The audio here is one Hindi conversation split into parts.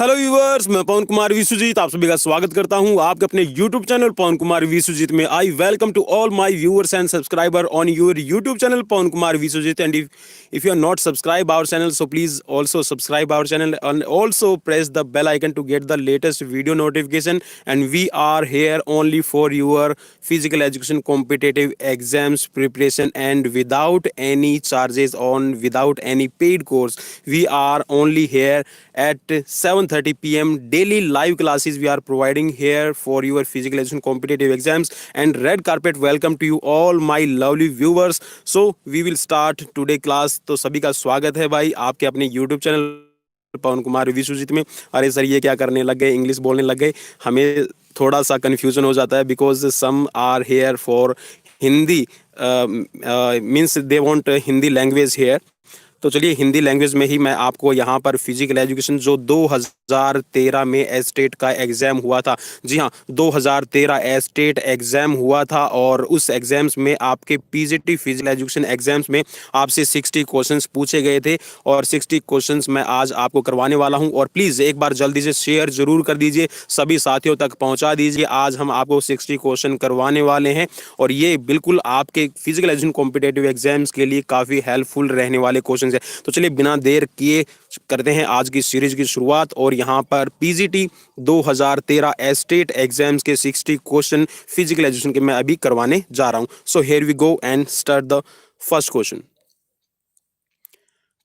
हेलो व्यूअर्स, मैं पवन कुमार विश्वजीत आप सभी का स्वागत करता हूं आपके अपने यूट्यूब चैनल पवन कुमार विश्वजीत में। I welcome to all my viewers and subscriber on your YouTube channel Pawan Kumar Vishwajeet. And if you are not subscribe our channel, so please also subscribe our channel and also press the bell icon to get the latest video notification. And we are here only for your physical education competitive exams preparation and without any charges, without any paid course. We are only here at 7:30 p.m. daily live classes we are providing here for your physical education competitive exams. And red carpet welcome to you all my lovely viewers. So we will start today class. तो सभी का स्वागत है भाई आपके अपने YouTube चैनल पवन कुमार विश्वजीत में। अरे सर ये क्या करने लग गए, इंग्लिश बोलने लग गए, हमें थोड़ा सा कन्फ्यूजन हो जाता है because some are here for Hindi means they want Hindi language here. तो चलिए हिंदी लैंग्वेज में ही मैं आपको यहाँ पर फिजिकल एजुकेशन जो 2013 में एस्टेट का एग्ज़ाम हुआ था, जी हाँ 2013 एस्टेट एग्ज़ाम हुआ था और उस एग्ज़ाम्स में आपके पीजीटी फिजिकल एजुकेशन एग्ज़ाम्स में आपसे 60 क्वेश्चंस पूछे गए थे और 60 क्वेश्चंस मैं आज आपको करवाने वाला हूँ। और प्लीज़ एक बार जल्दी से शेयर ज़रूर कर दीजिए, सभी साथियों तक पहुँचा दीजिए। आज हम आपको 60 क्वेश्चन करवाने वाले हैं और ये बिल्कुल आपके फिजिकल एजुकेशन कॉम्पिटेटिव एग्जाम्स के लिए काफ़ी हेल्पफुल रहने वाले क्वेश्चन है। तो चलिए बिना देर किए करते हैं आज की सीरीज की शुरुआत। और यहाँ पर पीजीटी 2013 एस्टेट एग्जाम्स के 60 क्वेश्चन फिजिकल एजुकेशन के मैं अभी करवाने जा रहा हूँ। So here we go and start the first question.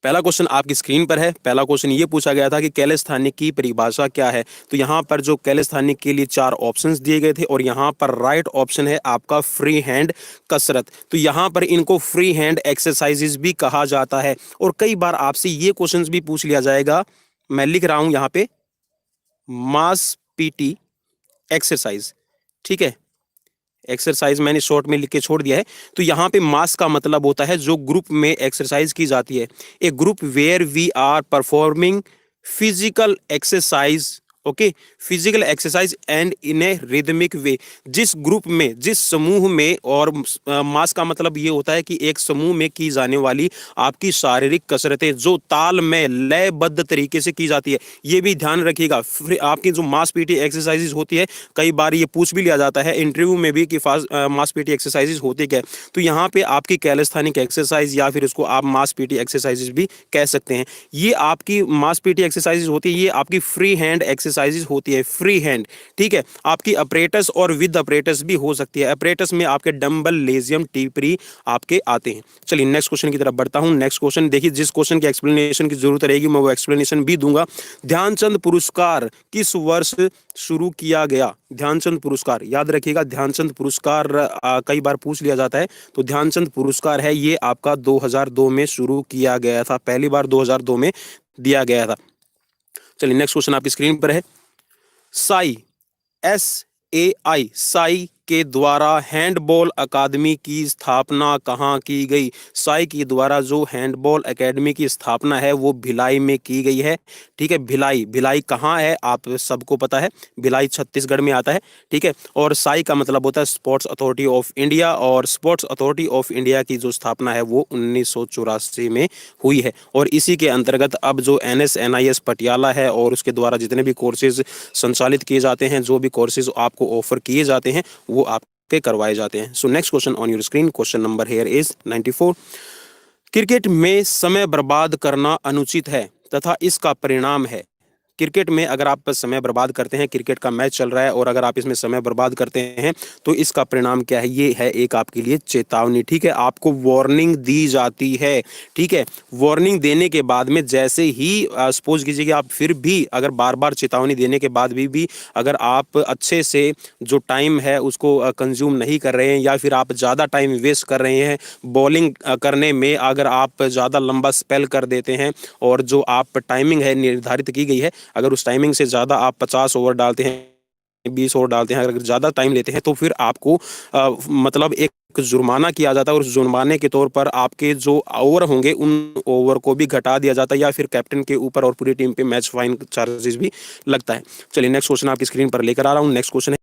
पहला क्वेश्चन आपकी स्क्रीन पर है। पहला क्वेश्चन ये पूछा गया था कि कैलिस्थानिक की परिभाषा क्या है। तो यहाँ पर जो कैलिस्थानिक के लिए 4 ऑप्शंस दिए गए थे और यहाँ पर राइट ऑप्शन है आपका फ्री हैंड कसरत। तो यहाँ पर इनको फ्री हैंड एक्सरसाइजेज भी कहा जाता है और कई बार आपसे ये क्वेश्चंस भी पूछ लिया जाएगा। मैं लिख रहा हूँ यहाँ पे मास पीटी एक्सरसाइज, ठीक है, एक्सरसाइज मैंने शॉर्ट में लिख के छोड़ दिया है। तो यहाँ पे मास का मतलब होता है जो ग्रुप में एक्सरसाइज की जाती है, a group where we are performing physical exercise, okay, physical exercise and in a rhythmic way. जिस ग्रुप में, जिस समूह में, और मास का मतलब ये होता है कि एक समूह में की जाने वाली आपकी शारीरिक कसरतें जो ताल में लयबद्ध तरीके से की जाती है। ये भी ध्यान रखिएगा, आपकी जो मास पीटी एक्सरसाइजेज होती है, कई बार ये पूछ भी लिया जाता है इंटरव्यू में भी कि मास पीटी एक्सरसाइजेज होती क्या है। तो यहाँ पे आपकी कैलिस्थानिक एक्सरसाइज या फिर उसको आप मास पीटी एक्सरसाइजेज भी कह सकते हैं। ये आपकी मास पीटी एक्सरसाइजेज होती है, ये आपकी फ्री हैंड एक्सरसाइजेज होती है, फ्री हैंड, ठीक है। आपकी अपरेटस और विद अपरेटस भी हो सकती है। अपरेटस में आपके डंबल, लेजियम, टीपरी आपके आते हैं। चलिए नेक्स्ट क्वेश्चन की तरफ बढ़ता हूं। नेक्स्ट क्वेश्चन देखिए, जिस क्वेश्चन की एक्सप्लेनेशन की जरूरत रहेगी मैं वो एक्सप्लेनेशन भी दूंगा। ध्यानचंद पुरस्कार किस वर्ष शुरू किया गया? ध्यानचंद पुरस्कार याद रखिएगा, ध्यानचंद पुरस्कार कई बार पूछ लिया जाता है। तो ध्यानचंद पुरस्कार है ये आपका 2002 में शुरू किया गया था, पहली बार 2002 में दिया गया था। चलिए नेक्स्ट क्वेश्चन आपकी स्क्रीन पर है। साई, SAI, साई के द्वारा हैंडबॉल अकादमी की स्थापना कहाँ की गई? साई के द्वारा जो हैंडबॉल एकेडमी की स्थापना है वो भिलाई में की गई है, ठीक है। भिलाई, भिलाई कहाँ है आप सबको पता है, भिलाई छत्तीसगढ़ में आता है, ठीक है। और साई का मतलब होता है स्पोर्ट्स अथॉरिटी ऑफ इंडिया, और स्पोर्ट्स अथॉरिटी ऑफ इंडिया की जो स्थापना है वो 1984 में हुई है। और इसी के अंतर्गत अब जो NSNIS पटियाला है और उसके द्वारा जितने भी कोर्सेज संचालित किए जाते हैं, जो भी कोर्सेज आपको ऑफर किए जाते हैं वो आपके करवाए जाते हैं। So next question on your screen, question number here is 94। Cricket में समय बर्बाद करना अनुचित है तथा इसका परिणाम है। क्रिकेट में अगर आप समय बर्बाद करते हैं, क्रिकेट का मैच चल रहा है और अगर आप इसमें समय बर्बाद करते हैं तो इसका परिणाम क्या है? ये है एक आपके लिए चेतावनी, ठीक है। आपको वार्निंग दी जाती है, ठीक है। वार्निंग देने के बाद में जैसे ही सपोज कीजिए कि आप फिर भी अगर बार बार चेतावनी देने के बाद भी अगर आप अच्छे से जो टाइम है उसको कंज्यूम नहीं कर रहे हैं या फिर आप ज़्यादा टाइम वेस्ट कर रहे हैं बॉलिंग करने में, अगर आप ज़्यादा लंबा स्पेल कर देते हैं और जो आप टाइमिंग है निर्धारित की गई है, अगर उस टाइमिंग से ज़्यादा आप 50 ओवर डालते हैं, 20 ओवर डालते हैं, अगर ज़्यादा टाइम लेते हैं तो फिर आपको मतलब एक जुर्माना किया जाता है और उस जुर्माने के तौर पर आपके जो ओवर होंगे उन ओवर को भी घटा दिया जाता है या फिर कैप्टन के ऊपर और पूरी टीम पे मैच फाइन चार्जेस भी लगता है। चलिए नेक्स्ट क्वेश्चन आपकी स्क्रीन पर लेकर आ रहा हूँ। नेक्स्ट क्वेश्चन है,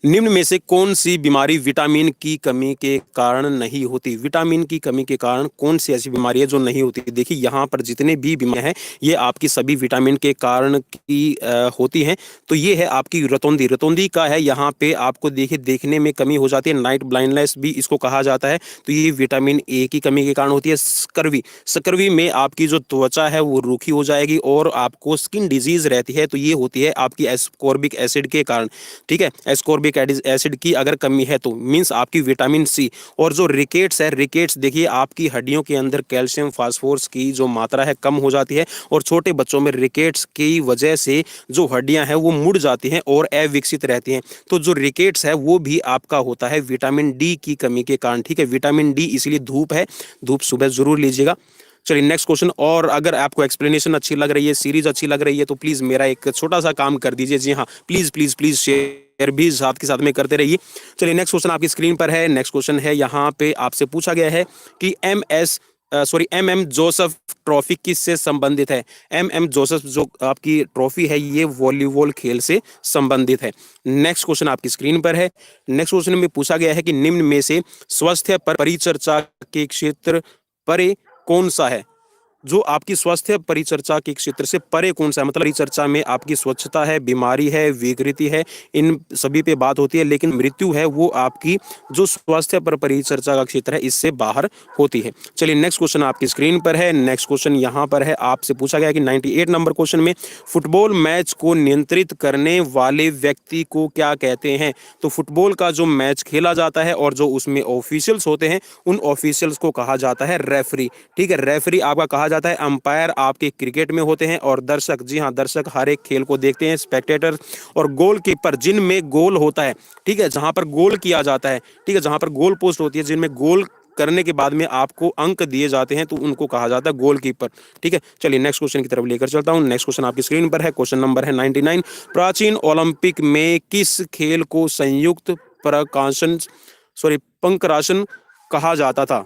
निम्न में से कौन सी बीमारी विटामिन की कमी के कारण नहीं होती? विटामिन की कमी के कारण कौन सी ऐसी बीमारी है जो नहीं होती? देखिए यहाँ पर जितने भी बीमारियां हैं ये आपकी सभी विटामिन के कारण की होती हैं। तो ये है आपकी रतौंधी। रतौंधी का है यहाँ पे आपको देखिए देखने में कमी हो जाती है, नाइट ब्लाइंडनेस भी इसको कहा जाता है। तो ये विटामिन ए की कमी के कारण होती है। स्कर्वी, स्कर्वी में आपकी जो त्वचा है वो रूखी हो जाएगी और आपको स्किन डिजीज रहती है। तो ये होती है आपकी एस्कॉर्बिक एसिड के कारण। ठीक है, एस्कॉर्बिक एसिड की अगर कमी है तो मींस आपकी विटामिन सी। और जो रिकेट्स है, रिकेट्स देखिए आपकी हड्डियों के अंदर कैल्शियम फास्फोरस की जो मात्रा है कम हो जाती है और छोटे बच्चों में रिकेट्स की वजह से जो हड्डियां हैं वो मुड़ जाती हैं और अविकसित रहती हैं। तो जो रिकेट्स है वो भी आपका होता है विटामिन डी की कमी के कारण। ठीक है, विटामिन डी इसलिए धूप है, धूप सुबह जरूर लीजिएगा। चलिए नेक्स्ट क्वेश्चन। और अगर आपको एक्सप्लेनेशन अच्छी लग रही है, सीरीज अच्छी लग रही है तो प्लीज मेरा एक छोटा सा काम कर दीजिए। जी हाँ, प्लीज प्लीज प्लीज शेयर भी साथ के साथ में करते रहिए। चलिए नेक्स्ट क्वेश्चन आपकी स्क्रीन पर है। नेक्स्ट क्वेश्चन है यहाँ पे आपसे पूछा गया है कि एम जोसेफ ट्रॉफी किससे संबंधित है? एम जोसेफ जो आपकी ट्रॉफी है ये वॉलीबॉल खेल से संबंधित है। नेक्स्ट क्वेश्चन आपकी स्क्रीन पर है। नेक्स्ट क्वेश्चन में पूछा गया है कि निम्न में से स्वास्थ्य पर परिचर्चा के क्षेत्र परे कौन सा है? जो आपकी स्वास्थ्य परिचर्चा के क्षेत्र से परे कौन सा है? मतलब परिचर्चा में आपकी स्वच्छता है, बीमारी है, विकृति है, इन सभी पे बात होती है, लेकिन मृत्यु है वो आपकी जो स्वास्थ्य पर परिचर्चा का क्षेत्र है इससे बाहर होती है। चलिए नेक्स्ट क्वेश्चन आपकी स्क्रीन पर है। नेक्स्ट क्वेश्चन यहाँ पर है, आपसे पूछा गया कि 98 नंबर क्वेश्चन में फुटबॉल मैच को नियंत्रित करने वाले व्यक्ति को क्या कहते हैं? तो फुटबॉल का जो मैच खेला जाता है और जो उसमें ऑफिशियल्स होते हैं उन ऑफिशियल्स को कहा जाता है रेफरी। ठीक है, रेफरी आपका कहा जाता है। अंपायर आपके क्रिकेट में होते हैं और दर्शक, जी हाँ, दर्शक हर एक खेल को देखते हैं, स्पेक्टेटर। और गोलकीपर जिनमें गोल होता है, ठीक है, जहां पर गोल किया जाता है, ठीक है, जहां पर गोल पोस्ट होती है, जिनमें गोल करने के बाद में आपको अंक दिए जाते हैं तो उनको कहा जाता है गोलकीपर। ठीक है, चलिए नेक्स्ट क्वेश्चन की तरफ लेकर चलता हूं। नेक्स्ट क्वेश्चन आपकी स्क्रीन पर है। क्वेश्चन नंबर है 99। प्राचीन ओलंपिक में किस खेल को संयुक्त पंकरासन कहा जाता था?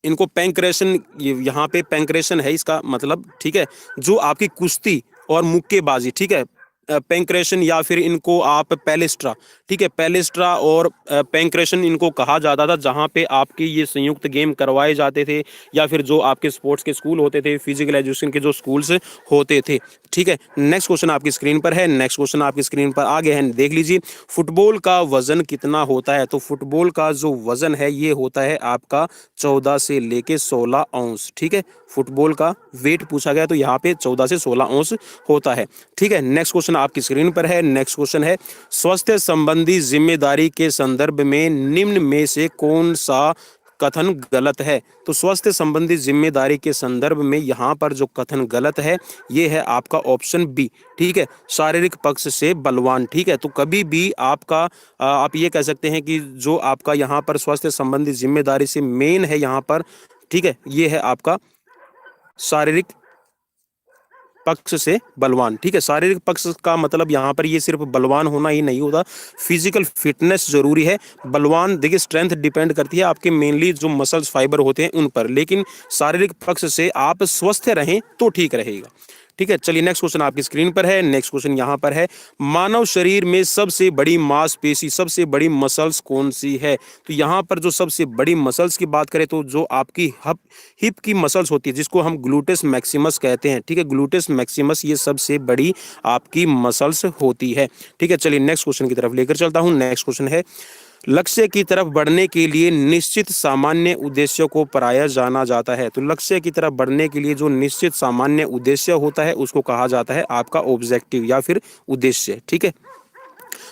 इनको पैंक्रेशन, यहाँ पे पैंक्रेशन है इसका मतलब। ठीक है, जो आपकी कुश्ती और मुक्केबाजी, ठीक है, पैंक्रेशन या फिर इनको आप पैलेस्ट्रा, ठीक है, पैलेस्ट्रा और पैंक्रेशन इनको कहा जाता था, जहाँ पे आपके ये संयुक्त गेम करवाए जाते थे या फिर जो आपके स्पोर्ट्स के स्कूल होते थे, फिजिकल एजुकेशन के जो स्कूल्स होते थे। ठीक है, नेक्स्ट क्वेश्चन आपकी स्क्रीन पर है। नेक्स्ट क्वेश्चन आपकी स्क्रीन पर आ गए हैं, देख लीजिए। फुटबॉल का वजन कितना होता है? तो फुटबॉल का जो वजन है ये होता है आपका 14 से लेके 16 औंस। ठीक है, फुटबॉल का वेट पूछा गया तो यहाँ पे 14 से 16 औंस होता है। ठीक है, नेक्स्ट क्वेश्चन आपकी स्क्रीन पर है। नेक्स्ट क्वेश्चन है, स्वास्थ्य संबंधी जिम्मेदारी के संदर्भ में निम्न में से कौन सा कथन गलत है? तो स्वास्थ्य संबंधी जिम्मेदारी के संदर्भ में यहाँ पर जो कथन गलत है ये है आपका ऑप्शन बी। ठीक है, शारीरिक पक्ष से बलवान। ठीक है, तो कभी भी आपका आप ये कह सकते हैं कि जो आपका यहाँ पर स्वास्थ्य संबंधी जिम्मेदारी से मेन है यहाँ पर, ठीक है, ये है आपका शारीरिक पक्ष से बलवान। ठीक है, शारीरिक पक्ष का मतलब यहाँ पर ये सिर्फ बलवान होना ही नहीं होता, फिजिकल फिटनेस जरूरी है। बलवान देखिए स्ट्रेंथ डिपेंड करती है आपके मेनली जो मसल्स फाइबर होते हैं उन पर, लेकिन शारीरिक पक्ष से आप स्वस्थ रहें तो ठीक रहेगा। ठीक है, चलिए नेक्स्ट क्वेश्चन आपकी स्क्रीन पर है। नेक्स्ट क्वेश्चन यहाँ पर है, मानव शरीर में सबसे बड़ी मांसपेशी, सबसे बड़ी मसल्स कौन सी है? तो यहाँ पर जो सबसे बड़ी मसल्स की बात करें तो जो आपकी हिप की मसल्स होती है जिसको हम ग्लूटेस मैक्सिमस कहते हैं। ठीक है, ग्लूटेस मैक्सिमस ये सबसे बड़ी आपकी मसल्स होती है। ठीक है, चलिए नेक्स्ट क्वेश्चन की तरफ लेकर चलता हूँ। नेक्स्ट क्वेश्चन है, लक्ष्य की तरफ बढ़ने के लिए निश्चित सामान्य उद्देश्य को पराया जाना जाता है। तो लक्ष्य की तरफ बढ़ने के लिए जो निश्चित सामान्य उद्देश्य होता है उसको कहा जाता है आपका ऑब्जेक्टिव या फिर उद्देश्य। ठीक है,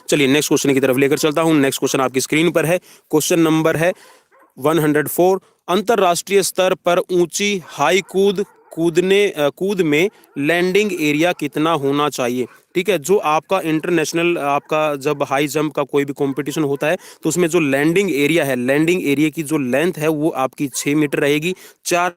चलिए नेक्स्ट क्वेश्चन की तरफ लेकर चलता हूं। नेक्स्ट क्वेश्चन आपकी स्क्रीन पर है। क्वेश्चन नंबर है 104। अंतरराष्ट्रीय स्तर पर ऊंची हाई कूद में लैंडिंग एरिया कितना होना चाहिए? ठीक है, जो आपका इंटरनेशनल आपका जब हाई जंप का कोई भी कंपटीशन होता है तो उसमें जो लैंडिंग एरिया है, लैंडिंग एरिया की जो लेंथ है वो आपकी 6 मीटर रहेगी। 4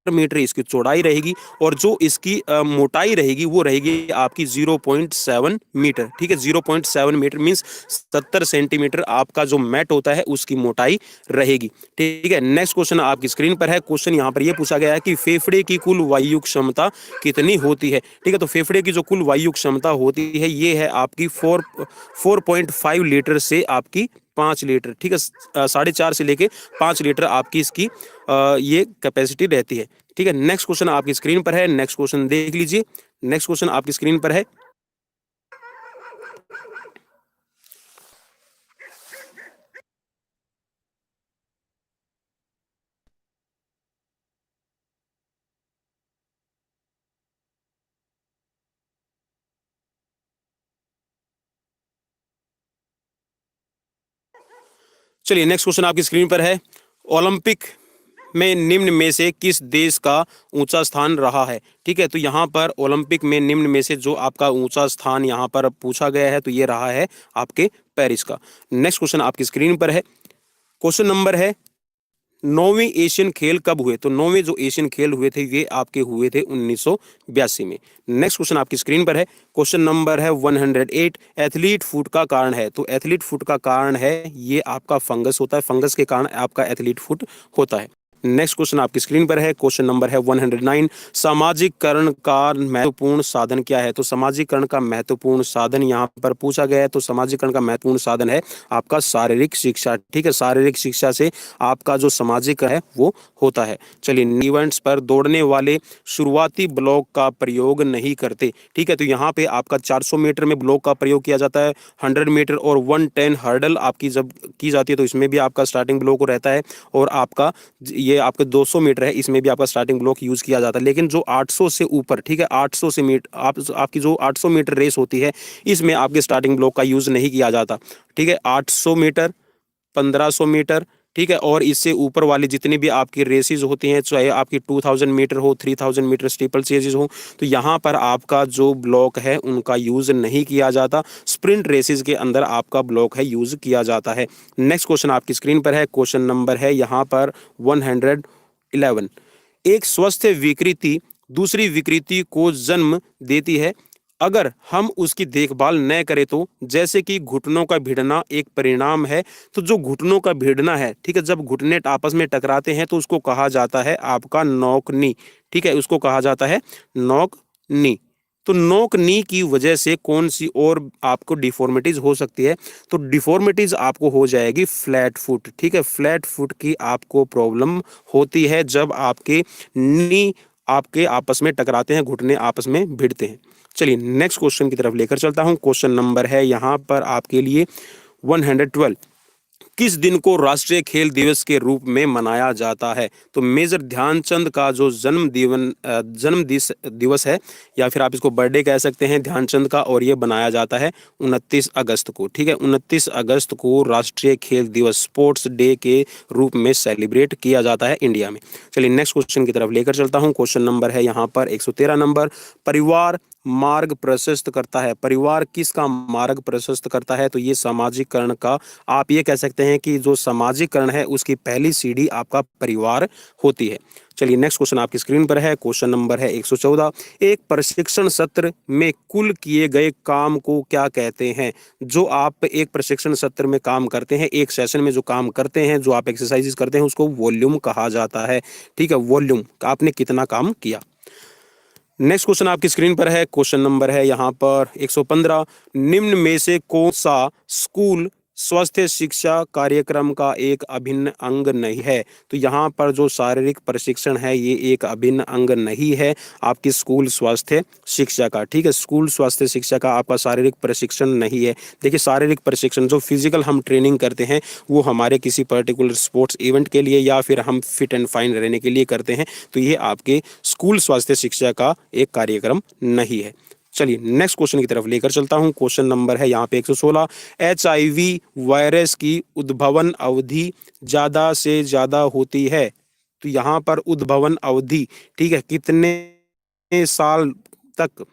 मीटर इसकी चौड़ाई रहेगी और जो इसकी मोटाई रहेगी वो रहेगी आपकी 0.7 मीटर। ठीक है, 0.7 मीटर मीन्स 70 सेंटीमीटर आपका जो मैट होता है उसकी मोटाई रहेगी। ठीक है, नेक्स्ट क्वेश्चन आपकी स्क्रीन पर है। क्वेश्चन यहाँ पर ये पूछा गया है कि फेफड़े की कुल वायु क्षमता कितनी होती है। ठीक है, तो फेफड़े की जो कुल वायु क्षमता होती है ये है आपकी 4.5 लीटर से आपकी 5 लीटर। ठीक है, 4.5 से लेके 5 लीटर आपकी इसकी ये कैपेसिटी रहती है। ठीक है, नेक्स्ट क्वेश्चन आपकी स्क्रीन पर है। नेक्स्ट क्वेश्चन देख लीजिए। नेक्स्ट क्वेश्चन आपकी स्क्रीन पर है। चलिए, नेक्स्ट क्वेश्चन आपकी स्क्रीन पर है। ओलंपिक में निम्न में से किस देश का ऊंचा स्थान रहा है। ठीक है, तो यहाँ पर ओलंपिक में निम्न में से जो आपका ऊंचा स्थान यहाँ पर पूछा गया है तो ये रहा है आपके पेरिस का। नेक्स्ट क्वेश्चन आपकी स्क्रीन पर है। क्वेश्चन नंबर है 9वीं एशियन खेल कब हुए। तो 9वें जो एशियन खेल हुए थे ये आपके हुए थे 1982 में। नेक्स्ट क्वेश्चन आपकी स्क्रीन पर है। क्वेश्चन नंबर है 108। एथलीट फुट का कारण है। तो एथलीट फुट का कारण है ये आपका फंगस होता है। फंगस के कारण आपका एथलीट फुट होता है। नेक्स्ट क्वेश्चन आपकी स्क्रीन पर है। क्वेश्चन नंबर है 109। सामाजिककरण का महत्वपूर्ण साधन क्या है। तो सामाजिककरण का महत्वपूर्ण साधन यहाँ पर पूछा गया है। तो सामाजिककरण का महत्वपूर्ण साधन है आपका शारीरिक शिक्षा। ठीक है, शारीरिक शिक्षा से आपका जो सामाजिक है वो होता है। चलिए, इवेंट्स पर दौड़ने वाले शुरुआती ब्लॉक का प्रयोग नहीं करते। ठीक है, तो यहाँ पे आपका 400 मीटर में ब्लॉक का प्रयोग किया जाता है। 100 मीटर और 110 हर्डल आपकी जब की जाती है तो इसमें भी आपका स्टार्टिंग ब्लॉक रहता है। और आपका ये आपके 200 मीटर है इसमें भी आपका स्टार्टिंग ब्लॉक यूज किया जाता है। लेकिन जो 800 से ऊपर, ठीक है, 800 से मीटर आपकी जो 800 मीटर रेस होती है इसमें आपके स्टार्टिंग ब्लॉक का यूज नहीं किया जाता। ठीक है, 800 मीटर, 1500 मीटर, ठीक है, और इससे ऊपर वाली जितनी भी आपकी रेसेस होती हैं, चाहे आपकी 2000 मीटर हो, 3000 मीटर स्टीपल चेजेस हो, तो यहाँ पर आपका जो ब्लॉक है उनका यूज नहीं किया जाता। स्प्रिंट रेसेस के अंदर आपका ब्लॉक है यूज किया जाता है। नेक्स्ट क्वेश्चन आपकी स्क्रीन पर है। क्वेश्चन नंबर है यहाँ पर 111। एक स्वस्थ विकृति दूसरी विकृति को जन्म देती है अगर हम उसकी देखभाल न करें तो। जैसे कि घुटनों का भिड़ना एक परिणाम है। तो जो घुटनों का भिड़ना है, ठीक है, जब घुटने आपस में टकराते हैं तो उसको कहा जाता है आपका नॉक नी। ठीक है, उसको कहा जाता है नॉक नी। तो नॉक नी की वजह से कौन सी और आपको डिफॉर्मिटीज हो सकती है। तो डिफॉर्मिटीज आपको हो जाएगी फ्लैट फुट। ठीक है, फ्लैट फुट की आपको प्रॉब्लम होती है जब आपके नी आपके आपस में टकराते हैं, घुटने आपस में भिड़ते हैं। चलिए, नेक्स्ट क्वेश्चन की तरफ लेकर चलता हूं। क्वेश्चन नंबर है यहाँ पर आपके लिए 112। किस दिन को राष्ट्रीय खेल दिवस के रूप में मनाया जाता है। तो मेजर ध्यानचंद का जो जन्म दिवस है या फिर आप इसको बर्थडे कह सकते हैं ध्यानचंद का, और ये बनाया जाता है 29 अगस्त को। ठीक है, 29 अगस्त को राष्ट्रीय खेल दिवस स्पोर्ट्स डे के रूप में सेलिब्रेट किया जाता है इंडिया में। चलिए, नेक्स्ट क्वेश्चन की तरफ लेकर चलता हूँ। क्वेश्चन नंबर है यहाँ पर 113 नंबर। परिवार मार्ग प्रशस्त करता है। परिवार किसका मार्ग प्रशस्त करता है। तो ये सामाजिकरण का, आप ये कह सकते हैं कि जो सामाजिकरण है उसकी पहली सीढ़ी आपका परिवार होती है। चलिए, नेक्स्ट क्वेश्चन आपकी स्क्रीन पर है। क्वेश्चन नंबर है 114। एक प्रशिक्षण सत्र में कुल किए गए काम को क्या कहते हैं। जो आप एक प्रशिक्षण सत्र में काम करते हैं, एक सेशन में जो काम करते हैं, जो आप एक्सरसाइजेस करते हैं, उसको वॉल्यूम कहा जाता है। ठीक है, वॉल्यूम, आपने कितना काम किया। नेक्स्ट क्वेश्चन आपकी स्क्रीन पर है। क्वेश्चन नंबर है यहाँ पर 115। निम्न में से कौन सा स्कूल स्वास्थ्य शिक्षा कार्यक्रम का एक अभिन्न अंग नहीं है। तो यहाँ पर जो शारीरिक प्रशिक्षण है ये एक अभिन्न अंग नहीं है आपकी स्कूल स्वास्थ्य शिक्षा का। ठीक है, स्कूल स्वास्थ्य शिक्षा का आपका शारीरिक प्रशिक्षण नहीं है। देखिए, शारीरिक प्रशिक्षण जो फिजिकल हम ट्रेनिंग करते हैं वो हमारे किसी पर्टिकुलर स्पोर्ट्स इवेंट के लिए या फिर हम फिट एंड फाइन रहने के लिए करते हैं। तो ये आपके स्कूल स्वास्थ्य शिक्षा का एक कार्यक्रम नहीं है। चलिए, नेक्स्ट क्वेश्चन की तरफ लेकर चलता हूं। क्वेश्चन नंबर है यहाँ पे 116। HIV वायरस की उद्भवन अवधि ज्यादा से ज्यादा होती है। तो यहाँ पर उद्भवन अवधि, ठीक है, कितने साल तक,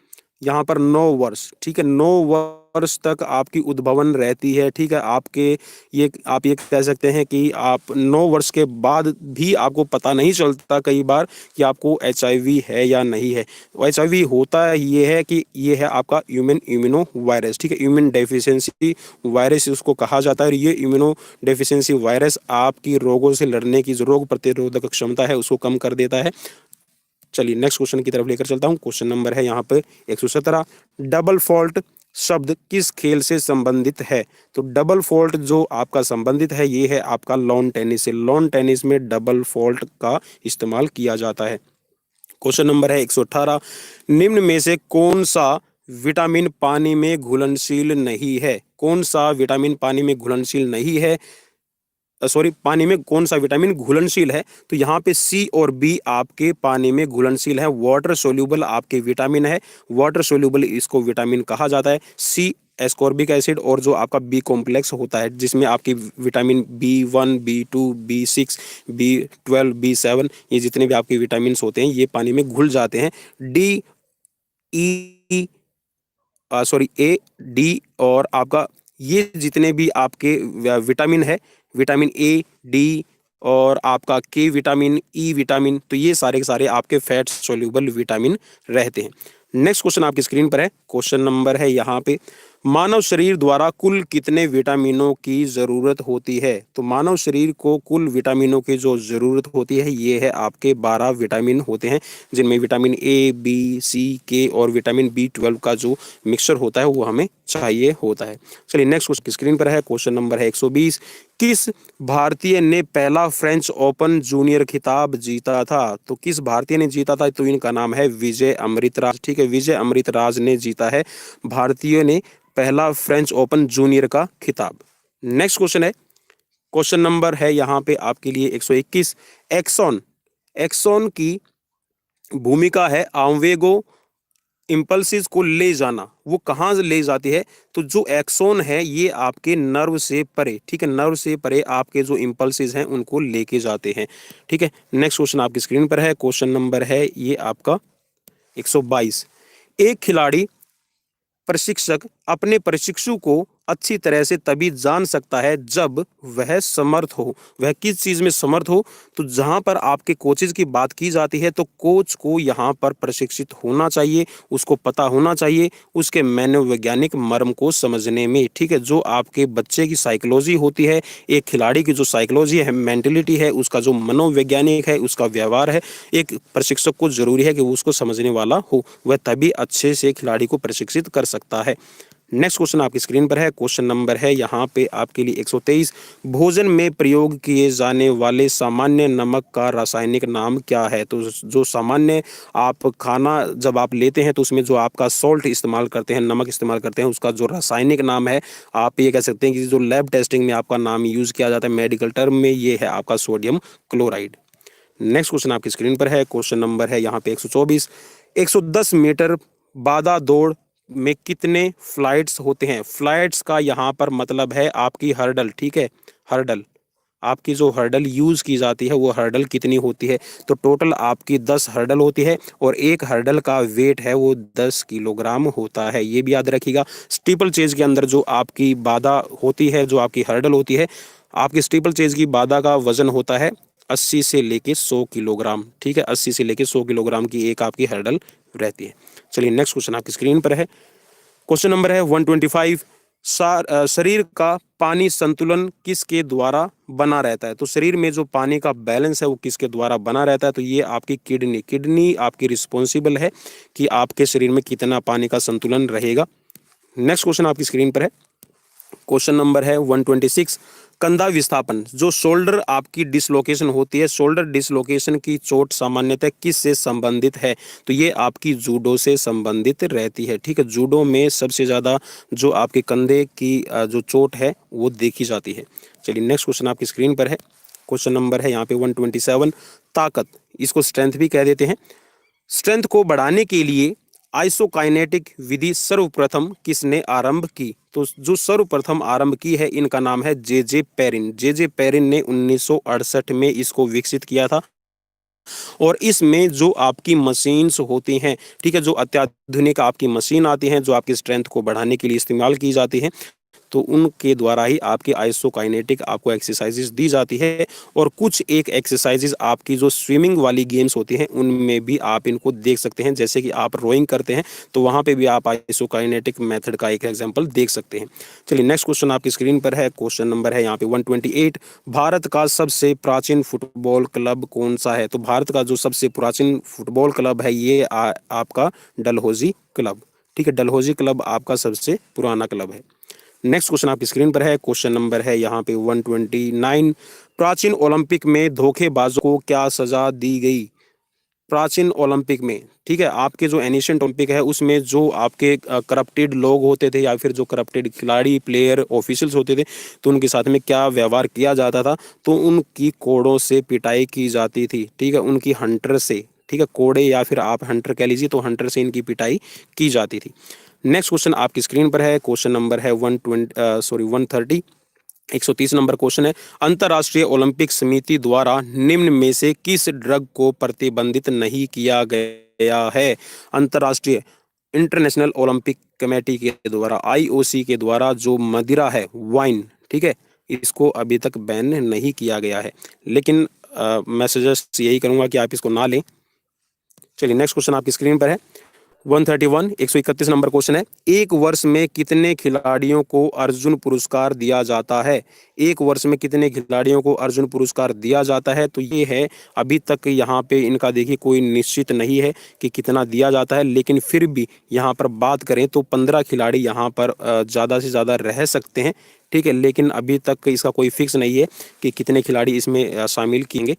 यहाँ पर 9 वर्ष। ठीक है, 9 वर्ष वर्ष तक आपकी उद्भवन रहती है, ठीक है। आप ये कह सकते हैं कि आप 9 वर्ष के बाद भी आपको पता नहीं चलता कई बार कि आपको HIV है या नहीं है। HIV होता है ये है कि ये है आपका ह्यूमन इम्यूनो वायरस, ठीक है। ह्यूमन डेफिशिएंसी वायरस उसको कहा जाता है, और ये इम्यूनो डेफिशिएंसी वायरस आपकी रोगों से लड़ने की जो रोग प्रतिरोधक क्षमता है उसको कम कर देता है। चलिए नेक्स्ट क्वेश्चन की तरफ लेकर चलता हूँ। क्वेश्चन नंबर है यहाँ पे 117। डबल फॉल्ट शब्द किस खेल से संबंधित है? तो डबल फॉल्ट जो आपका संबंधित है ये है आपका लॉन टेनिस से। लॉन टेनिस में डबल फॉल्ट का इस्तेमाल किया जाता है। क्वेश्चन नंबर है 118। निम्न में से कौन सा विटामिन पानी में घुलनशील नहीं है? कौन सा विटामिन पानी में घुलनशील नहीं है? सॉरी, पानी में कौन सा विटामिन घुलनशील है? तो यहाँ पे सी और बी आपके पानी में घुलनशील है। वाटर सोल्यूबल आपके विटामिन है, वाटर सोल्यूबल इसको विटामिन कहा जाता है। सी एस्कॉर्बिक एसिड, और जो आपका बी कॉम्प्लेक्स होता है जिसमें आपकी vitamin B1, B2, B6, B12, B7 ये जितने भी आपके विटामिन होते हैं ये पानी में घुल जाते हैं। डी, ई, सॉरी ए, डी और आपका ये जितने भी आपके विटामिन है, विटामिन ए, डी और आपका के विटामिन, ई विटामिन, तो ये सारे के सारे आपके फैट सोल्यूबल विटामिन रहते हैं। नेक्स्ट क्वेश्चन आपकी स्क्रीन पर है। क्वेश्चन नंबर है यहाँ पे, मानव शरीर द्वारा कुल कितने विटामिनों की जरूरत होती है? तो मानव शरीर को कुल विटामिनों की जो जरूरत होती है ये है आपके 12 विटामिन होते हैं, जिनमें विटामिन ए, बी, सी, के और विटामिन B12 का जो मिक्सचर होता है वो हमें चाहिए होता है। चलिए नेक्स्ट क्वेश्चन स्क्रीन पर है। क्वेश्चन नंबर है 120। किस भारतीय ने पहला फ्रेंच ओपन जूनियर खिताब जीता था? तो किस भारतीय ने जीता था? तो इनका नाम है विजय अमृतराज, ठीक है। विजय अमृतराज ने जीता है, भारतीय ने पहला फ्रेंच ओपन जूनियर का खिताब। नेक्स्ट क्वेश्चन है, क्वेश्चन नंबर है यहाँ पे आपके लिए 121। एक्सॉन, एक्सॉन की भूमिका है आवेगो इम्पल्सिस को ले जाना, वो कहाँ से ले जाती है? तो जो एक्सोन है ये आपके नर्व से परे, ठीक है, नर्व से परे आपके जो इम्पल्सिस हैं उनको लेके जाते हैं, ठीक है। नेक्स्ट क्वेश्चन आपकी स्क्रीन पर है। क्वेश्चन नंबर है ये आपका 122। एक खिलाड़ी प्रशिक्षक अपने प्रशिक्षु को अच्छी तरह से तभी जान सकता है जब वह समर्थ हो। वह किस चीज में समर्थ हो? तो जहां पर आपके कोचेज की बात की जाती है तो कोच को यहां पर प्रशिक्षित होना चाहिए, उसको पता होना चाहिए उसके मनोवैज्ञानिक मर्म को समझने में, ठीक है। जो आपके बच्चे की साइकोलॉजी होती है, एक खिलाड़ी की जो साइकोलॉजी है, मेंटलिटी है, उसका जो मनोवैज्ञानिक है, उसका व्यवहार है, एक प्रशिक्षक को जरूरी है कि वो उसको समझने वाला हो, वह तभी अच्छे से खिलाड़ी को प्रशिक्षित कर सकता है। नेक्स्ट क्वेश्चन आपकी स्क्रीन पर है। क्वेश्चन नंबर है यहाँ पे आपके लिए 123। भोजन में प्रयोग किए जाने वाले सामान्य नमक का रासायनिक नाम क्या है? तो जो सामान्य आप खाना जब आप लेते हैं तो उसमें जो आपका सॉल्ट इस्तेमाल करते हैं, नमक इस्तेमाल करते हैं, उसका जो रासायनिक नाम है, आप ये कह सकते हैं कि जो लैब टेस्टिंग में आपका नाम यूज किया जाता है मेडिकल टर्म में, ये है आपका सोडियम क्लोराइड। नेक्स्ट क्वेश्चन आपकी स्क्रीन पर है। क्वेश्चन नंबर है यहाँ पे 124। 110 मीटर बाधा दौड़ में कितने फ्लाइट्स होते हैं? फ्लाइट्स का यहाँ पर मतलब है आपकी हर्डल, ठीक है। हर्डल, आपकी जो हर्डल यूज की जाती है वो हर्डल कितनी होती है? तो टोटल आपकी 10 हर्डल होती है, और एक हर्डल का वेट है वो 10 किलोग्राम होता है, ये भी याद रखिएगा। स्टीपल चेज के अंदर जो आपकी बाधा होती है, जो आपकी हर्डल होती है, आपकी स्टीपल चेज की बाधा का वजन होता है 80 से लेके 100 किलोग्राम, ठीक है। 80 से लेके 100 किलोग्राम की एक आपकी हर्डल रहती है। चलिए नेक्स्ट क्वेश्चन आपकी स्क्रीन पर है। क्वेश्चन नंबर है 125। शरीर का पानी संतुलन किसके द्वारा बना रहता है? तो शरीर में जो पानी का बैलेंस है वो किसके द्वारा बना रहता है? तो ये आपकी किडनी, किडनी आपकी रिस्पॉन्सिबल है कि आपके शरीर में कितना पानी का संतुलन रहेगा। नेक्स्ट क्वेश्चन आपकी स्क्रीन पर है। क्वेश्चन नंबर है 126। कंधा विस्थापन, जो शोल्डर आपकी डिसलोकेशन होती है, शोल्डर डिसलोकेशन की चोट सामान्यतः किस से संबंधित है? तो ये आपकी जूडो से संबंधित रहती है, ठीक है। जूडो में सबसे ज़्यादा जो आपके कंधे की जो चोट है वो देखी जाती है। चलिए नेक्स्ट क्वेश्चन आपकी स्क्रीन पर है। क्वेश्चन नंबर है यहाँ पे 127। ताकत, इसको स्ट्रेंथ भी कह देते हैं। स्ट्रेंथ को बढ़ाने के लिए आइसोकाइनेटिक विधि सर्वप्रथम किसने आरंभ की? तो जो सर्वप्रथम आरंभ की है इनका नाम है जे जे पेरिन। जे जे पेरिन ने 1968 में इसको विकसित किया था। और इसमें जो आपकी मशीन्स होती हैं, ठीक है, जो अत्याधुनिक आपकी मशीन आती हैं जो आपकी स्ट्रेंथ को बढ़ाने के लिए इस्तेमाल की जाती हैं, तो उनके द्वारा ही आपकी आइसोकाइनेटिक आपको एक्सरसाइजेज दी जाती है। और कुछ एक एक्सरसाइजेज आपकी जो स्विमिंग वाली गेम्स होती हैं उनमें भी आप इनको देख सकते हैं, जैसे कि आप रोइंग करते हैं तो वहाँ पे भी आप आइसोकाइनेटिक मेथड का एक एग्जांपल देख सकते हैं। चलिए नेक्स्ट क्वेश्चन आपकी स्क्रीन पर है, क्वेश्चन नंबर है यहाँ पे 128। भारत का सबसे प्राचीन फुटबॉल क्लब कौन सा है? तो भारत का जो सबसे प्राचीन फुटबॉल क्लब है ये आपका डलहौजी क्लब, ठीक है, डलहौजी क्लब आपका सबसे पुराना क्लब है। नेक्स्ट क्वेश्चन आपकी स्क्रीन पर है, क्वेश्चन नंबर है यहाँ पे 129। प्राचीन ओलंपिक में धोखेबाजों को क्या सजा दी गई? प्राचीन ओलंपिक में, ठीक है, आपके जो एनिशिएंट ओलंपिक है उसमें जो आपके करप्टेड लोग होते थे या फिर जो करप्टेड खिलाड़ी प्लेयर ऑफिशियल्स होते थे तो उनके साथ में क्या व्यवहार किया जाता था? तो उनकी कोड़ों से पिटाई की जाती थी, ठीक है, उनकी हंटर से, ठीक है, कोड़े या फिर आप हंटर कह लीजिए, तो हंटर से इनकी पिटाई की जाती थी। नेक्स्ट क्वेश्चन आपकी स्क्रीन पर है, क्वेश्चन नंबर है 130। 130 नंबर क्वेश्चन है, अंतर्राष्ट्रीय ओलंपिक समिति द्वारा निम्न में से किस ड्रग को प्रतिबंधित नहीं किया गया है? अंतर्राष्ट्रीय इंटरनेशनल ओलंपिक कमेटी के द्वारा, आईओसी के द्वारा जो मदिरा है, वाइन, ठीक है, इसको अभी तक बैन नहीं किया गया है, लेकिन मैं सजेस्ट यही करूंगा कि आप इसको ना लें। चलिए नेक्स्ट क्वेश्चन आपकी स्क्रीन पर है 131। 131 नंबर क्वेश्चन है, एक वर्ष में कितने खिलाड़ियों को अर्जुन पुरस्कार दिया जाता है? एक वर्ष में कितने खिलाड़ियों को अर्जुन पुरस्कार दिया जाता है? तो ये है, अभी तक यहाँ पे इनका देखिए कोई निश्चित नहीं है कि कितना दिया जाता है, लेकिन फिर भी यहाँ पर बात करें तो 15 खिलाड़ी यहाँ पर ज़्यादा से ज़्यादा रह सकते हैं, ठीक है, लेकिन अभी तक इसका कोई फिक्स नहीं है कि कितने खिलाड़ी इसमें शामिल किएंगे।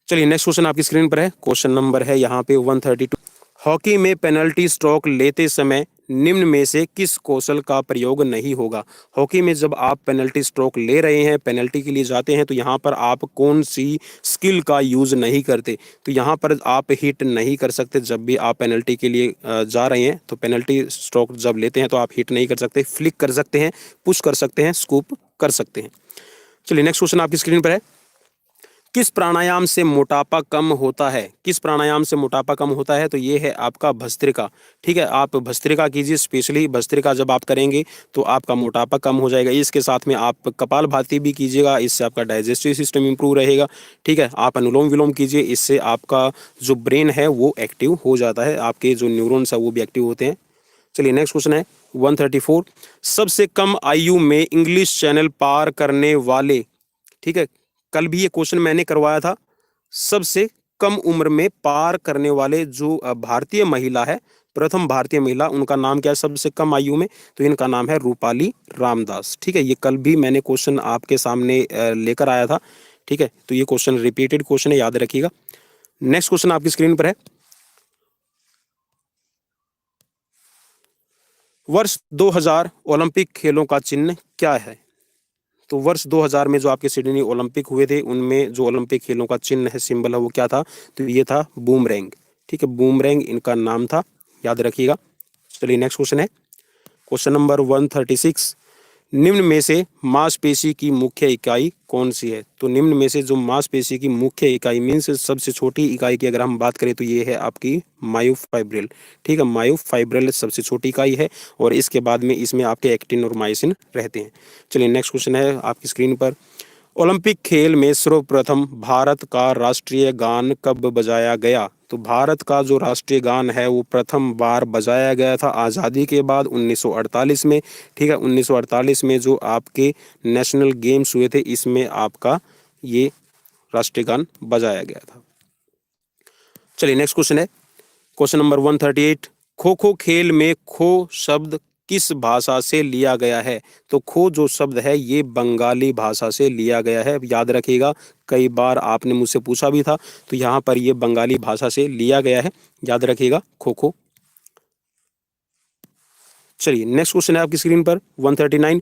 चलिए नेक्स्ट क्वेश्चन आपकी स्क्रीन पर है, क्वेश्चन नंबर है यहाँ पे 132। हॉकी में पेनल्टी स्ट्रोक लेते समय निम्न में से किस कौशल का प्रयोग नहीं होगा? हॉकी में जब आप पेनल्टी स्ट्रोक ले रहे हैं, पेनल्टी के लिए जाते हैं, तो यहाँ पर आप कौन सी स्किल का यूज़ नहीं करते? तो यहाँ पर आप हिट नहीं कर सकते। जब भी आप पेनल्टी के लिए जा रहे हैं तो पेनल्टी स्ट्रोक जब लेते हैं तो आप हिट नहीं कर सकते, फ्लिक कर सकते हैं, पुश कर सकते हैं, स्कूप कर सकते हैं। चलिए नेक्स्ट क्वेश्चन आपकी स्क्रीन पर है, किस प्राणायाम से मोटापा कम होता है? किस प्राणायाम से मोटापा कम होता है? तो ये है आपका भस्त्रिका, ठीक है, आप भस्त्रिका कीजिए, स्पेशली भस्त्रिका जब आप करेंगे तो आपका मोटापा कम हो जाएगा। इसके साथ में आप कपालभाति भी कीजिएगा, इससे आपका डाइजेस्टिव सिस्टम इंप्रूव रहेगा, ठीक है, आप अनुलोम विलोम कीजिए, इससे आपका जो ब्रेन है वो एक्टिव हो जाता है, आपके जो न्यूरॉन्स है वो भी एक्टिव होते हैं। चलिए नेक्स्ट क्वेश्चन है 134। सबसे कम आयु में इंग्लिश चैनल पार करने वाले, ठीक है, कल भी ये क्वेश्चन मैंने करवाया था, सबसे कम उम्र में पार करने वाले जो भारतीय महिला है, प्रथम भारतीय महिला, उनका नाम क्या है सबसे कम आयु में? तो इनका नाम है रूपाली रामदास, ठीक है, ये कल भी मैंने क्वेश्चन आपके सामने लेकर आया था, ठीक है, तो ये क्वेश्चन रिपीटेड क्वेश्चन है, याद रखिएगा। नेक्स्ट क्वेश्चन आपकी स्क्रीन पर है, वर्ष 2000 ओलंपिक खेलों का चिन्ह क्या है? तो वर्ष 2000 में जो आपके सिडनी ओलंपिक हुए थे उनमें जो ओलंपिक खेलों का चिन्ह है, सिंबल है, वो क्या था? तो ये था बूमरैंग, ठीक है, बूमरैंग इनका नाम था, याद रखिएगा। चलिए नेक्स्ट क्वेश्चन है, क्वेश्चन नंबर 136। निम्न में से मांसपेशी की मुख्य इकाई कौन सी है? तो निम्न में से जो मांसपेशी की मुख्य इकाई मीन्स सबसे छोटी इकाई की अगर हम बात करें तो ये है आपकी मायोफाइब्रिल, ठीक है, मायोफाइब्रिल सबसे छोटी इकाई है और इसके बाद में इसमें आपके एक्टिन और मायोसिन रहते हैं। चलिए नेक्स्ट क्वेश्चन है आपकी स्क्रीन पर, ओलंपिक खेल में सर्वप्रथम भारत का राष्ट्रीय गान कब बजाया गया? तो भारत का जो राष्ट्रीय गान है वो प्रथम बार बजाया गया था आज़ादी के बाद 1948 में, ठीक है, 1948 में जो आपके नेशनल गेम्स हुए थे इसमें आपका ये राष्ट्रीय गान बजाया गया था। चलिए नेक्स्ट क्वेश्चन है, क्वेश्चन नंबर 138। खो खो खेल में खो शब्द किस भाषा से लिया गया है? तो खो जो शब्द है ये बंगाली भाषा से लिया गया है, याद रखिएगा, कई बार आपने मुझसे पूछा भी था, तो यहाँ पर ये बंगाली भाषा से लिया गया है, याद रखिएगा, खो खो। चलिए नेक्स्ट क्वेश्चन है आपकी स्क्रीन पर 139।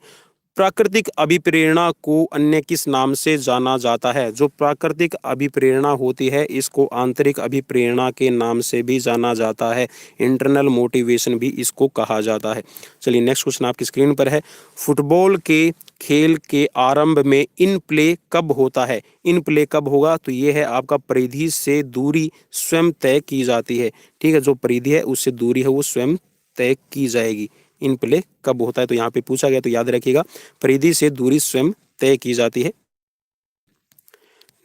प्राकृतिक अभिप्रेरणा को अन्य किस नाम से जाना जाता है? जो प्राकृतिक अभिप्रेरणा होती है इसको आंतरिक अभिप्रेरणा के नाम से भी जाना जाता है। इंटरनल मोटिवेशन भी इसको कहा जाता है। चलिए नेक्स्ट क्वेश्चन आपकी स्क्रीन पर है। फुटबॉल के खेल के आरंभ में इन प्ले कब होता है? इन प्ले कब होगा? तो ये है आपका परिधि से दूरी स्वयं तय की जाती है। ठीक है, जो परिधि है उससे दूरी है वो स्वयं तय की जाएगी। इन प्ले कब होता है? तो यहाँ पे पूछा गया, तो याद रखिएगा परिधि से दूरी स्वयं तय की जाती है।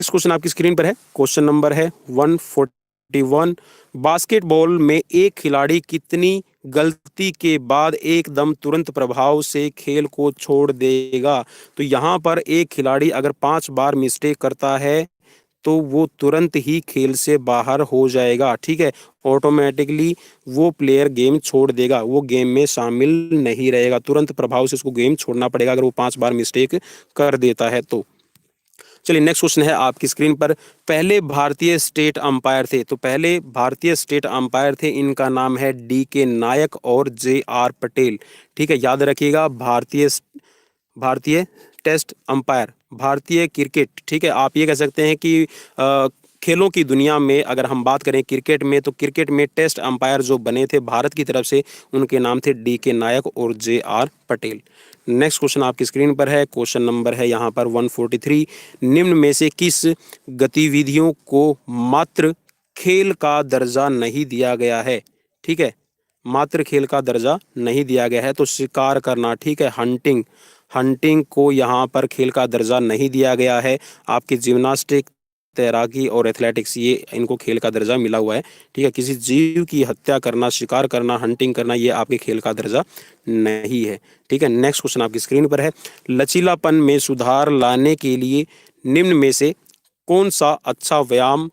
इस क्वेश्चन आपकी स्क्रीन पर है। क्वेश्चन नंबर है 141। बास्केटबॉल में एक खिलाड़ी कितनी गलती के बाद एकदम तुरंत प्रभाव से खेल को छोड़ देगा? तो यहाँ पर एक खिलाड़ी अगर 5 बार मिस्टेक करता है तो वो तुरंत ही खेल से बाहर हो जाएगा। ठीक है, ऑटोमेटिकली वो प्लेयर गेम छोड़ देगा, वो गेम में शामिल नहीं रहेगा। तुरंत प्रभाव से उसको गेम छोड़ना पड़ेगा अगर वो 5 बार मिस्टेक कर देता है तो। चलिए नेक्स्ट क्वेश्चन है आपकी स्क्रीन पर। पहले भारतीय स्टेट अंपायर थे, तो पहले भारतीय स्टेट अंपायर थे, इनका नाम है DK नायक और JR पटेल। ठीक है, याद रखिएगा भारतीय टेस्ट अंपायर, भारतीय क्रिकेट। ठीक है, आप ये कह सकते हैं कि खेलों की दुनिया में अगर हम बात करें क्रिकेट में, तो क्रिकेट में टेस्ट अंपायर जो बने थे भारत की तरफ से, उनके नाम थे DK नायक और JR पटेल। नेक्स्ट क्वेश्चन आपकी स्क्रीन पर है। क्वेश्चन नंबर है यहाँ पर 143। निम्न में से किस गतिविधियों को मात्र खेल का दर्जा नहीं दिया गया है? ठीक है, मात्र खेल का दर्जा नहीं दिया गया है। तो शिकार करना, ठीक है, हंटिंग को यहाँ पर खेल का दर्जा नहीं दिया गया है। आपकी जिम्नास्टिक, तैराकी और एथलेटिक्स, ये इनको खेल का दर्जा मिला हुआ है। ठीक है, किसी जीव की हत्या करना, शिकार करना, हंटिंग करना, ये आपके खेल का दर्जा नहीं है। ठीक है, नेक्स्ट क्वेश्चन आपकी स्क्रीन पर है। लचीलापन में सुधार लाने के लिए निम्न में से कौन सा अच्छा व्यायाम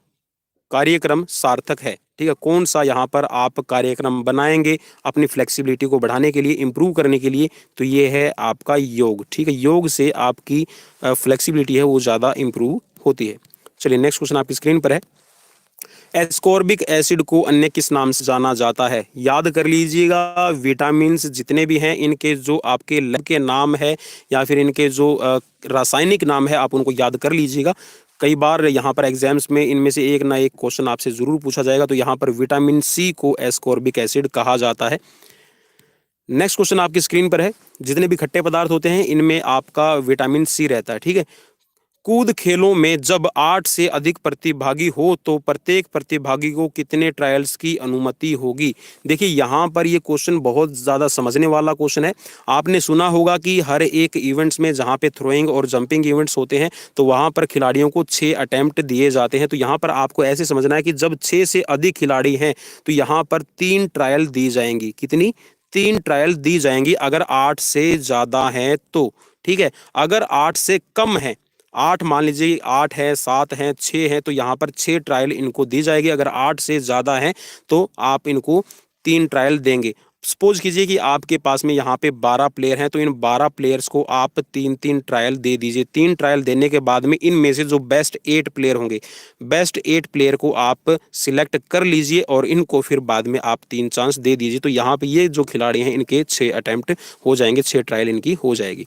कार्यक्रम सार्थक है? ठीक है, कौन सा यहाँ पर आप कार्यक्रम बनाएंगे अपनी फ्लेक्सिबिलिटी को बढ़ाने के लिए, इंप्रूव करने के लिए? तो ये है आपका योग। ठीक है, योग से आपकी फ्लेक्सिबिलिटी है वो ज़्यादा इंप्रूव होती है। चलिए नेक्स्ट क्वेश्चन आपकी स्क्रीन पर है। एस्कॉर्बिक एसिड को अन्य किस नाम से जाना जाता है? याद कर लीजिएगा, विटामिन जितने भी हैं इनके जो आपके लैब के नाम है या फिर इनके जो रासायनिक नाम है आप उनको याद कर लीजिएगा। कई बार यहाँ पर एग्जाम्स में इनमें से एक ना एक क्वेश्चन आपसे जरूर पूछा जाएगा। तो यहाँ पर विटामिन C को एस्कॉर्बिक एसिड कहा जाता है। नेक्स्ट क्वेश्चन आपकी स्क्रीन पर है। जितने भी खट्टे पदार्थ होते हैं इनमें आपका विटामिन C रहता है। ठीक है, कूद खेलों में जब 8 से अधिक प्रतिभागी हो तो प्रत्येक प्रतिभागी को कितने ट्रायल्स की अनुमति होगी? देखिए यहाँ पर ये क्वेश्चन बहुत ज़्यादा समझने वाला क्वेश्चन है। आपने सुना होगा कि हर एक इवेंट्स में जहाँ पे थ्रोइंग और जंपिंग इवेंट्स होते हैं तो वहाँ पर खिलाड़ियों को 6 अटैम्प्ट दिए जाते हैं। तो यहाँ पर आपको ऐसे समझना है कि जब 6 से अधिक खिलाड़ी हैं तो यहाँ पर 3 ट्रायल दी जाएंगी। कितनी? 3 ट्रायल दी जाएंगी अगर 8 से ज़्यादा हैं तो। ठीक है, अगर 8 से कम है, 8 मान लीजिए 8 है, 7 है, 6 है, तो यहाँ पर 6 ट्रायल इनको दी जाएगी। अगर 8 से ज़्यादा है तो आप इनको 3 ट्रायल देंगे। सपोज कीजिए कि आपके पास में यहाँ पे 12 प्लेयर हैं तो इन 12 प्लेयर्स को आप 3-3 ट्रायल दे दीजिए। 3 ट्रायल देने के बाद में इनमें से जो बेस्ट 8 प्लेयर होंगे, बेस्ट 8 प्लेयर को आप सिलेक्ट कर लीजिए और इनको फिर बाद में आप 3 चांस दे दीजिए। तो यहाँ पे ये जो खिलाड़ी हैं इनके 6 अटैम्प्ट हो जाएंगे, 6 ट्रायल इनकी हो जाएगी।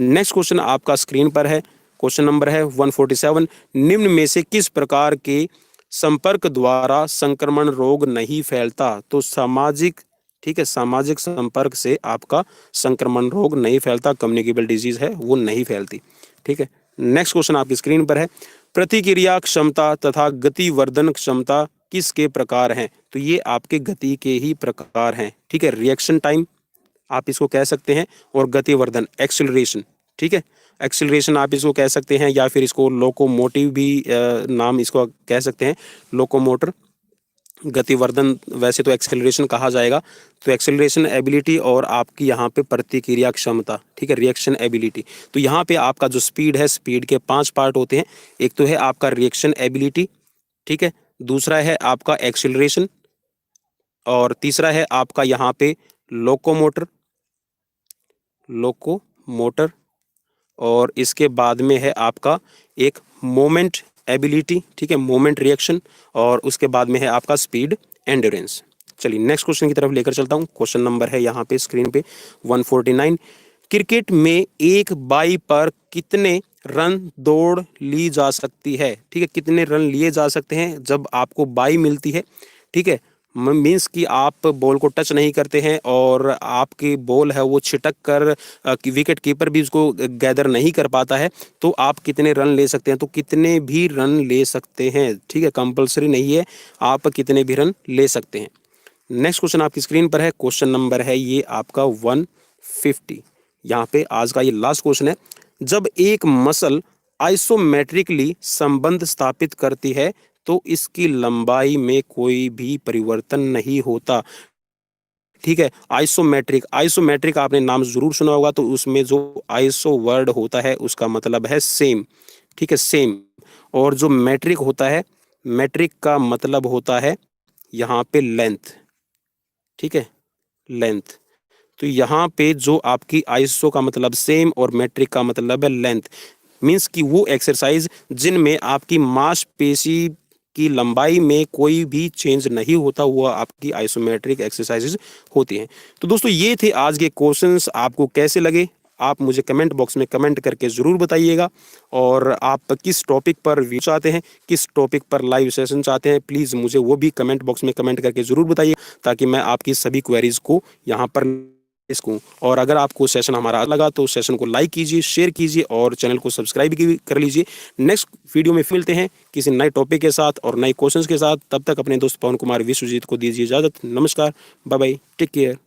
नेक्स्ट क्वेश्चन आपका स्क्रीन पर है। क्वेश्चन नंबर है 147। निम्न में से किस प्रकार के संपर्क द्वारा संक्रमण रोग नहीं फैलता? तो सामाजिक, ठीक है, सामाजिक संपर्क से आपका संक्रमण रोग नहीं फैलता, कम्युनिकेबल डिजीज है वो नहीं फैलती। ठीक है, नेक्स्ट क्वेश्चन आपकी स्क्रीन पर है। प्रतिक्रिया क्षमता तथा गतिवर्धन क्षमता किसके प्रकार हैं? तो ये आपके गति के ही प्रकार हैं। ठीक है, रिएक्शन टाइम आप इसको कह सकते हैं और गतिवर्धन एक्सेलरेशन। ठीक है, एक्सेलरेशन आप इसको कह सकते हैं या फिर इसको लोकोमोटिव भी नाम इसको कह सकते हैं, लोकोमोटर। गतिवर्धन वैसे तो एक्सेलरेशन कहा जाएगा। तो एक्सेलरेशन एबिलिटी और आपकी यहाँ पे प्रतिक्रिया क्षमता, ठीक है, रिएक्शन एबिलिटी। तो यहाँ पे आपका जो स्पीड है, स्पीड के 5 पार्ट होते हैं। एक तो है आपका रिएक्शन एबिलिटी, ठीक है, दूसरा है आपका एक्सेलरेशन और तीसरा है आपका यहाँ पे लोकोमोटर और इसके बाद में है आपका एक मोमेंट एबिलिटी, ठीक है, मोमेंट रिएक्शन और उसके बाद में है आपका स्पीड एंड्योरेंस। चलिए नेक्स्ट क्वेश्चन की तरफ लेकर चलता हूँ। क्वेश्चन नंबर है यहाँ पे स्क्रीन पे 149। क्रिकेट में एक बाई पर कितने रन दौड़ ली जा सकती है? ठीक है, कितने रन लिए जा सकते हैं जब आपको बाई मिलती है? ठीक है, मीन्स कि आप बॉल को टच नहीं करते हैं और आपकी बॉल है वो छिटक कर विकेट कीपर भी उसको गैदर नहीं कर पाता है, तो आप कितने रन ले सकते हैं? तो कितने भी रन ले सकते हैं, ठीक है, कंपल्सरी नहीं है, आप कितने भी रन ले सकते हैं। नेक्स्ट क्वेश्चन आपकी स्क्रीन पर है, क्वेश्चन नंबर है ये आपका 150। यहाँ पे आज का ये लास्ट क्वेश्चन है। जब एक मसल आइसोमेट्रिकली संबंध स्थापित करती है तो इसकी लंबाई में कोई भी परिवर्तन नहीं होता। ठीक है, आइसोमेट्रिक, आइसोमेट्रिक आपने नाम जरूर सुना होगा, तो उसमें जो आइसो वर्ड होता है उसका मतलब है सेम। ठीक है, सेम। और जो मैट्रिक होता है, मैट्रिक का मतलब होता है यहाँ पे लेंथ। ठीक है, लेंथ। तो यहाँ पे जो आपकी आइसो का मतलब सेम और मैट्रिक का मतलब है लेंथ, मीन्स कि वो एक्सरसाइज जिनमें आपकी मांसपेशी की लंबाई में कोई भी चेंज नहीं होता, वो आपकी आइसोमेट्रिक एक्सरसाइजेज होती हैं। तो दोस्तों ये थे आज के क्वेश्चंस, आपको कैसे लगे आप मुझे कमेंट बॉक्स में कमेंट करके ज़रूर बताइएगा। और आप किस टॉपिक पर व्यू चाहते हैं, किस टॉपिक पर लाइव सेशन चाहते हैं, प्लीज़ मुझे वो भी कमेंट बॉक्स में कमेंट करके ज़रूर बताइए, ताकि मैं आपकी सभी क्वेरीज को यहाँ पर इसको। और अगर आपको सेशन हमारा लगा तो सेशन को लाइक कीजिए, शेयर कीजिए और चैनल को सब्सक्राइब भी कर लीजिए। नेक्स्ट वीडियो में मिलते हैं किसी नए टॉपिक के साथ और नए क्वेश्चंस के साथ। तब तक अपने दोस्त पवन कुमार विश्वजीत को दीजिए इजाजत। नमस्कार, बाय बाय, टेक केयर।